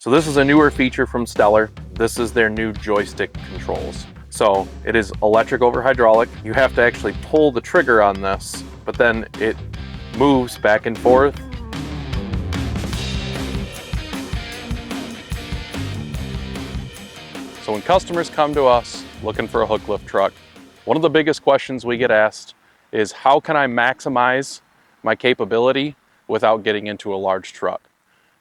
So this is a newer feature from Stellar. This is their new joystick controls. So it is electric over hydraulic. You have to actually pull the trigger on this, but then it moves back and forth. So when customers come to us looking for a hook lift truck, one of the biggest questions we get asked is, how can I maximize my capability without getting into a large truck?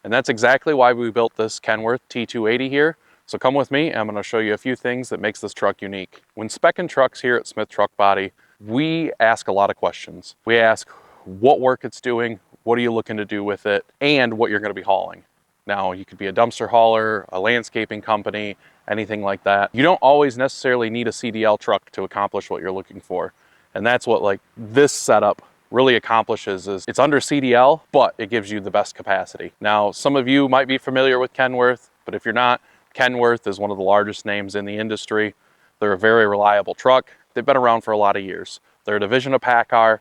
And that's exactly why we built this Kenworth T280 here. So come with me, I'm gonna show you a few things that makes this truck unique. When speccing trucks here at Smith Truck Body, we ask a lot of questions. We ask what work it's doing, what are you looking to do with it, and what you're gonna be hauling. Now, you could be a dumpster hauler, a landscaping company, anything like that. You don't always necessarily need a CDL truck to accomplish what you're looking for. And that's what this setup really accomplishes. Is it's under CDL, but it gives you the best capacity. Now, some of you might be familiar with Kenworth, but if you're not, Kenworth is one of the largest names in the industry. They're a very reliable truck. They've been around for a lot of years. They're a division of PACCAR.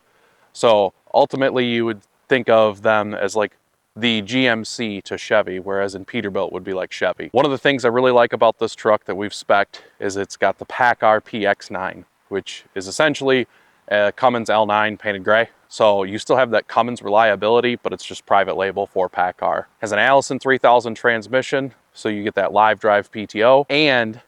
So ultimately you would think of them as like the GMC to Chevy, whereas in Peterbilt would be like Chevy. One of the things I really like about this truck that we've spec'd is it's got the PACCAR PX9, which is essentially a Cummins L9 painted gray. So you still have that Cummins reliability, but it's just private label for PACCAR. Has an Allison 3000 transmission, so you get that live drive PTO, and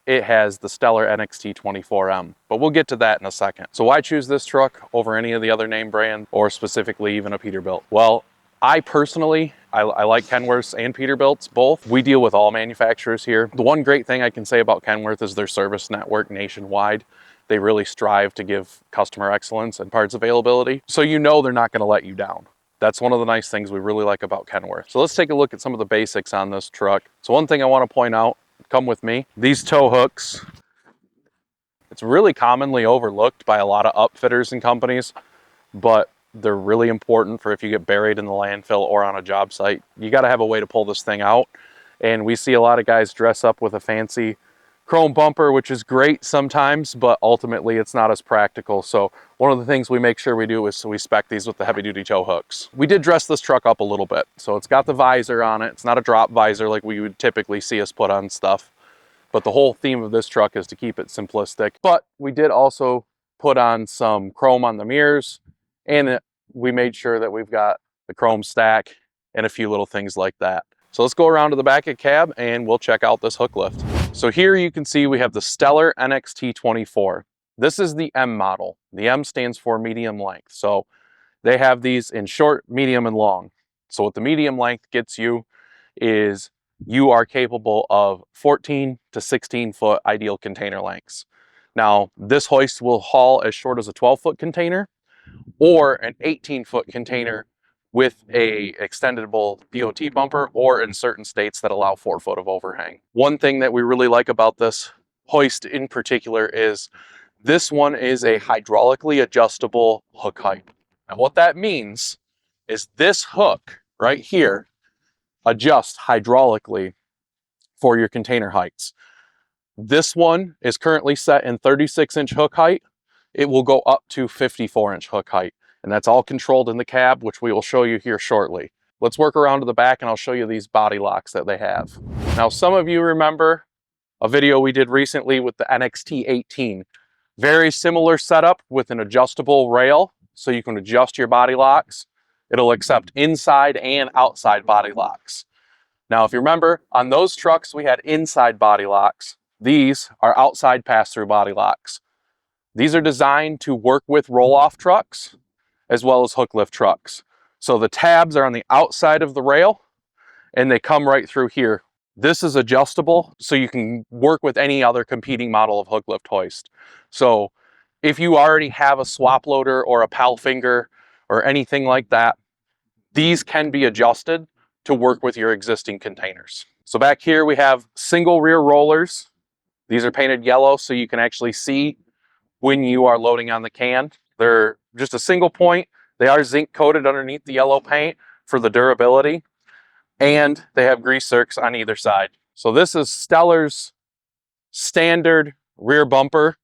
it has the Stellar NXT 24M, but we'll get to that in a second. So why choose this truck over any of the other name brands, or specifically even a Peterbilt? Well, I personally, I like Kenworths and Peterbilts both. We deal with all manufacturers here. The one great thing I can say about Kenworth is their service network nationwide. They really strive to give customer excellence and parts availability. So you know they're not gonna let you down. That's one of the nice things we really like about Kenworth. So let's take a look at some of the basics on this truck. So one thing I wanna point out, come with me, these tow hooks, it's really commonly overlooked by a lot of upfitters and companies, but they're really important for if you get buried in the landfill or on a job site. You gotta have a way to pull this thing out. And we see a lot of guys dress up with a fancy chrome bumper, which is great sometimes, but ultimately it's not as practical. So one of the things we make sure we do is we spec these with the heavy duty tow hooks. We did dress this truck up a little bit. So it's got the visor on it. It's not a drop visor like we would typically see us put on stuff. But the whole theme of this truck is to keep it simplistic. But we did also put on some chrome on the mirrors, and we made sure that we've got the chrome stack and a few little things like that. So let's go around to the back of the cab and we'll check out this hook lift. So here you can see we have the Stellar NXT 24. This is the M model. The M stands for medium length. So they have these in short, medium, and long. So what the medium length gets you is you are capable of 14 to 16 foot ideal container lengths. Now, this hoist will haul as short as a 12-foot container or an 18-foot container with a extendable DOT bumper, or in certain states that allow 4 foot of overhang. One thing that we really like about this hoist in particular is this one is a hydraulically adjustable hook height. Now what that means is this hook right here adjusts hydraulically for your container heights. This one is currently set in 36-inch hook height. It will go up to 54-inch hook height. And that's all controlled in the cab, which we will show you here shortly. Let's work around to the back and I'll show you these body locks that they have. Now, some of you remember a video we did recently with the NXT 18. Very similar setup with an adjustable rail, so you can adjust your body locks. It'll accept inside and outside body locks. Now, if you remember, on those trucks, we had inside body locks. These are outside pass-through body locks. These are designed to work with roll-off trucks as well as hook lift trucks. So the tabs are on the outside of the rail and they come right through here. This is adjustable, so you can work with any other competing model of hook lift hoist. So if you already have a swap loader or a pal finger or anything like that, these can be adjusted to work with your existing containers. So back here we have single rear rollers. These are painted yellow so you can actually see when you are loading on the can. They're just a single point. They are zinc coated underneath the yellow paint for the durability, and they have grease zerks on either side. So this is Stellar's standard rear bumper.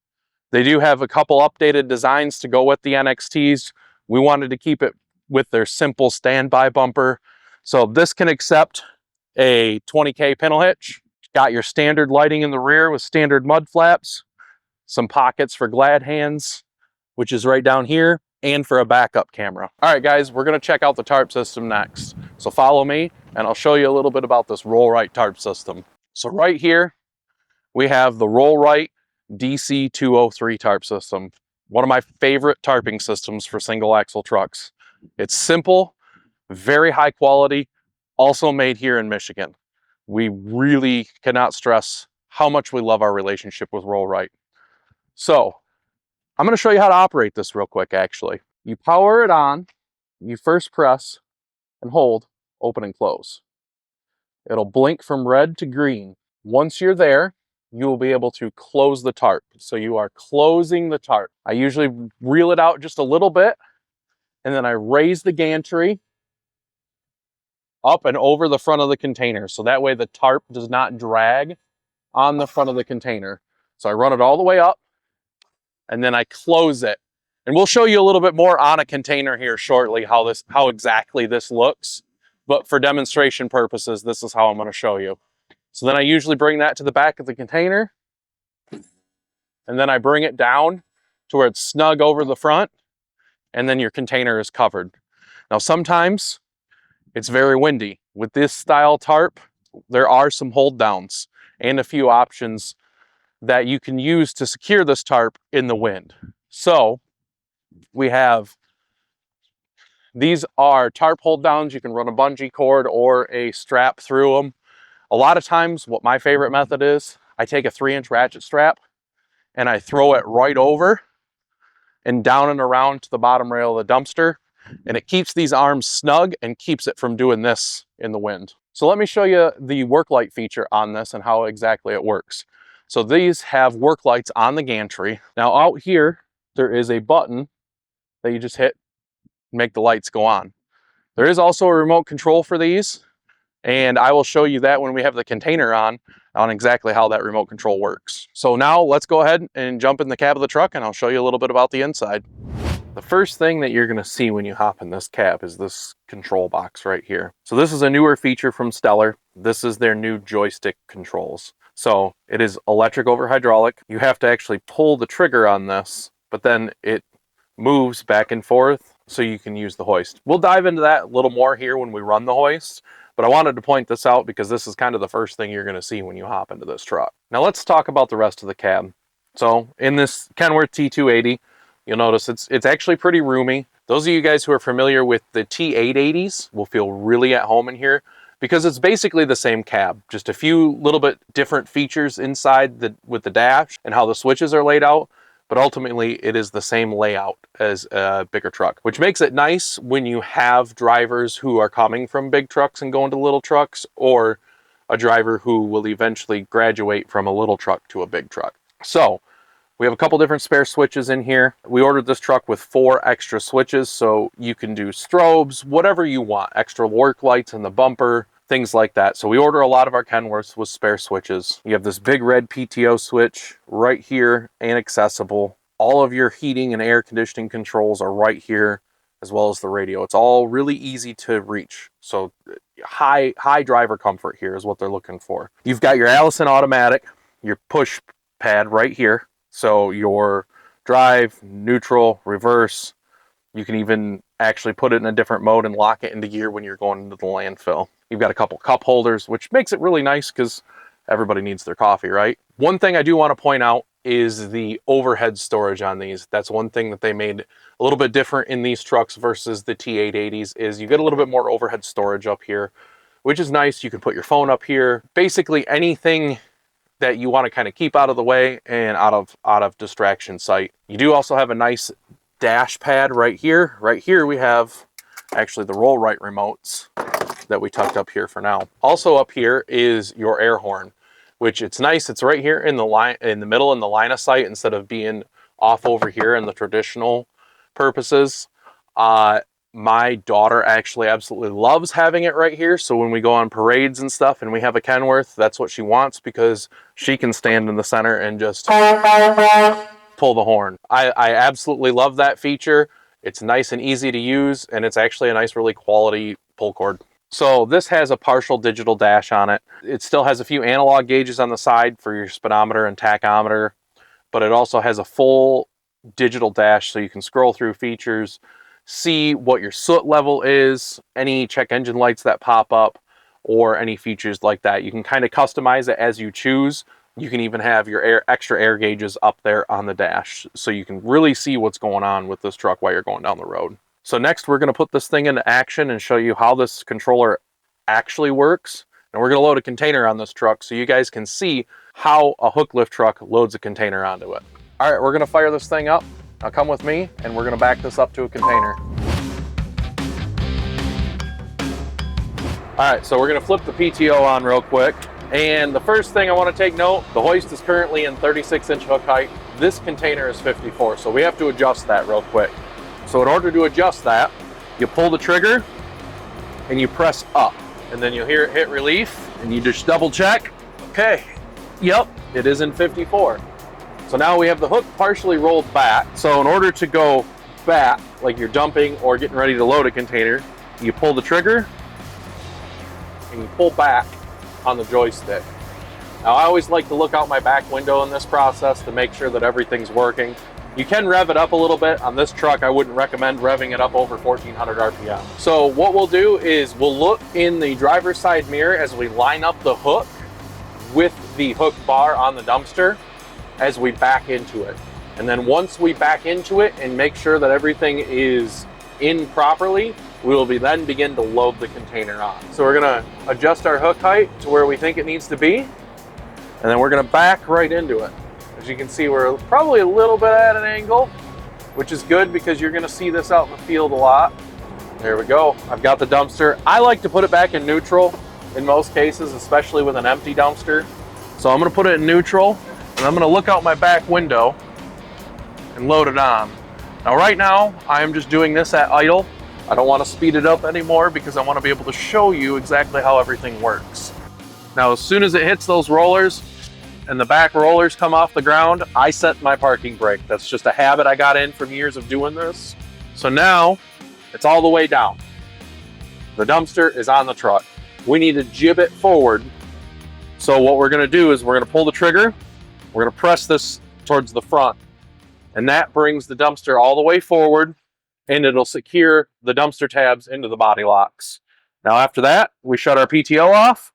They do have a couple updated designs to go with the NXTs. We wanted to keep it with their simple standby bumper. So this can accept a 20K pintle hitch. Got your standard lighting in the rear with standard mud flaps, some pockets for glad hands, which is right down here, and for a backup camera. All right, guys, we're gonna check out the tarp system next. So follow me, and I'll show you a little bit about this roll right tarp system. So right here, we have the roll right DC203 tarp system. One of my favorite tarping systems for single axle trucks. It's simple, very high quality, also made here in Michigan. We really cannot stress how much we love our relationship with Roll Right. So I'm going to show you how to operate this real quick, actually. You power it on, you first press and hold, open and close. It'll blink from red to green. Once you're there, you will be able to close the tarp. So you are closing the tarp. I usually reel it out just a little bit, and then I raise the gantry up and over the front of the container. So that way the tarp does not drag on the front of the container. So I run it all the way up, and then I close it. And we'll show you a little bit more on a container here shortly, how exactly this looks. But for demonstration purposes, this is how I'm going to show you. So then I usually bring that to the back of the container, and then I bring it down to where it's snug over the front, and then your container is covered. Now sometimes it's very windy. With this style tarp, there are some hold downs and a few options that you can use to secure this tarp in the wind. So we have, these are tarp hold downs. You can run a bungee cord or a strap through them. A lot of times what my favorite method is, I take a 3-inch ratchet strap and I throw it right over and down and around to the bottom rail of the dumpster, and it keeps these arms snug and keeps it from doing this in the wind. So let me show you the work light feature on this and how exactly it works. So these have work lights on the gantry. Now out here, there is a button that you just hit and make the lights go on. There is also a remote control for these, and I will show you that when we have the container on exactly how that remote control works. So now let's go ahead and jump in the cab of the truck, and I'll show you a little bit about the inside. The first thing that you're gonna see when you hop in this cab is this control box right here. So this is a newer feature from Stellar. This is their new joystick controls. So it is electric over hydraulic. You have to actually pull the trigger on this, but then it moves back and forth so you can use the hoist. We'll dive into that a little more here when we run the hoist, but I wanted to point this out because this is kind of the first thing you're gonna see when you hop into this truck. Now let's talk about the rest of the cab. So in this Kenworth T280, you'll notice it's actually pretty roomy. Those of you guys who are familiar with the T880s will feel really at home in here because it's basically the same cab, just a few little bit different features inside with the dash and how the switches are laid out, but ultimately it is the same layout as a bigger truck, which makes it nice when you have drivers who are coming from big trucks and going to little trucks, or a driver who will eventually graduate from a little truck to a big truck. So we have a couple different spare switches in here. We ordered this truck with 4 extra switches, so you can do strobes, whatever you want, extra work lights in the bumper, things like that. So we order a lot of our Kenworths with spare switches. You have this big red PTO switch right here and accessible. All of your heating and air conditioning controls are right here, as well as the radio. It's all really easy to reach. So high driver comfort here is what they're looking for. You've got your Allison automatic, your push pad right here. So your drive, neutral, reverse, you can even actually put it in a different mode and lock it into gear when you're going into the landfill. You've got a couple cup holders, which makes it really nice because everybody needs their coffee, right? One thing I do want to point out is the overhead storage on these. That's one thing that they made a little bit different in these trucks versus the T880s, is you get a little bit more overhead storage up here, which is nice. You can put your phone up here. Basically anything that you want to kind of keep out of the way and out of distraction sight. You do also have a nice dash pad right here. Right here we have actually the roll right remotes that we tucked up here for now. Also up here is your air horn, which it's nice. It's right here in the middle in the line of sight instead of being off over here in the traditional purposes. My daughter actually absolutely loves having it right here. So when we go on parades and stuff and we have a Kenworth, that's what she wants, because she can stand in the center and just pull the horn. I absolutely love that feature. It's nice and easy to use, and it's actually a nice, really quality pull cord. So this has a partial digital dash on it. It still has a few analog gauges on the side for your speedometer and tachometer, but it also has a full digital dash so you can scroll through features, see what your soot level is, any check engine lights that pop up, or any features like that. You can kind of customize it as you choose. You can even have your extra air gauges up there on the dash so you can really see what's going on with this truck while you're going down the road. So next we're going to put this thing into action and show you how this controller actually works. And we're going to load a container on this truck so you guys can see how a Hooklift truck loads a container onto it. All right, we're going to fire this thing up. Now come with me and we're going to back this up to a container. All right, so we're going to flip the PTO on real quick. And the first thing I want to take note, the hoist is currently in 36-inch hook height. This container is 54, so we have to adjust that real quick. So in order to adjust that, you pull the trigger and you press up, and then you'll hear it hit relief, and you just double check. Okay, yep, it is in 54. So now we have the hook partially rolled back. So in order to go back, like you're dumping or getting ready to load a container, you pull the trigger and you pull back on the joystick. Now I always like to look out my back window in this process to make sure that everything's working. You can rev it up a little bit. On this truck, I wouldn't recommend revving it up over 1400 RPM. So what we'll do is we'll look in the driver's side mirror as we line up the hook with the hook bar on the dumpster as we back into it. And then once we back into it and make sure that everything is in properly, we will then begin to load the container on. So we're gonna adjust our hook height to where we think it needs to be, and then we're gonna back right into it. As you can see, we're probably a little bit at an angle, which is good because you're gonna see this out in the field a lot. There we go. I've got the dumpster. I like to put it back in neutral in most cases, especially with an empty dumpster. So I'm gonna put it in neutral, and I'm gonna look out my back window and load it on. Now right now, I'm just doing this at idle. I don't want to speed it up anymore because I want to be able to show you exactly how everything works. Now as soon as it hits those rollers and the back rollers come off the ground, I set my parking brake. That's just a habit I got in from years of doing this. So now it's all the way down. The dumpster is on the truck. We need to jib it forward. So what we're going to do is we're going to pull the trigger. We're going to press this towards the front, and that brings the dumpster all the way forward, and it'll secure the dumpster tabs into the body locks. Now after that, we shut our PTO off.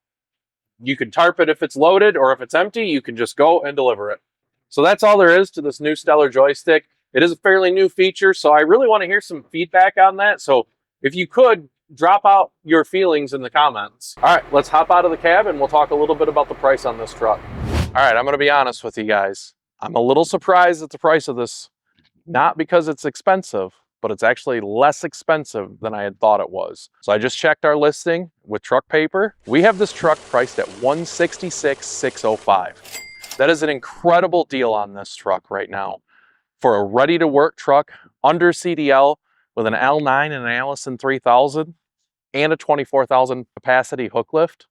You can tarp it if it's loaded, or if it's empty, you can just go and deliver it. So that's all there is to this new Stellar joystick. It is a fairly new feature, so I really want to hear some feedback on that. So if you could, drop out your feelings in the comments. All right, let's hop out of the cab and we'll talk a little bit about the price on this truck. All right, I'm going to be honest with you guys. I'm a little surprised at the price of this, not because it's expensive, but it's actually less expensive than I had thought it was. So I just checked our listing with Truck Paper. We have this truck priced at $166,605. That is an incredible deal on this truck right now. For a ready-to-work truck under CDL with an L9 and an Allison 3000 and a 24,000 capacity Hooklift,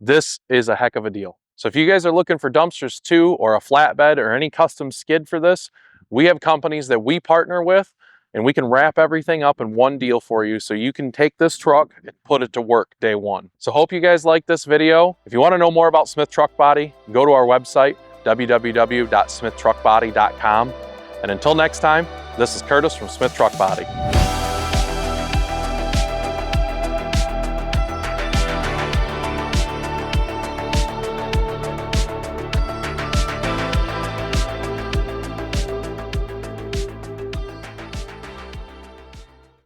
this is a heck of a deal. So if you guys are looking for dumpsters too, or a flatbed or any custom skid for this, we have companies that we partner with, and we can wrap everything up in one deal for you so you can take this truck and put it to work day one. So hope you guys like this video. If you want to know more about Smith Truck Body, go to our website, www.smithtruckbody.com. And until next time, this is Curtis from Smith Truck Body.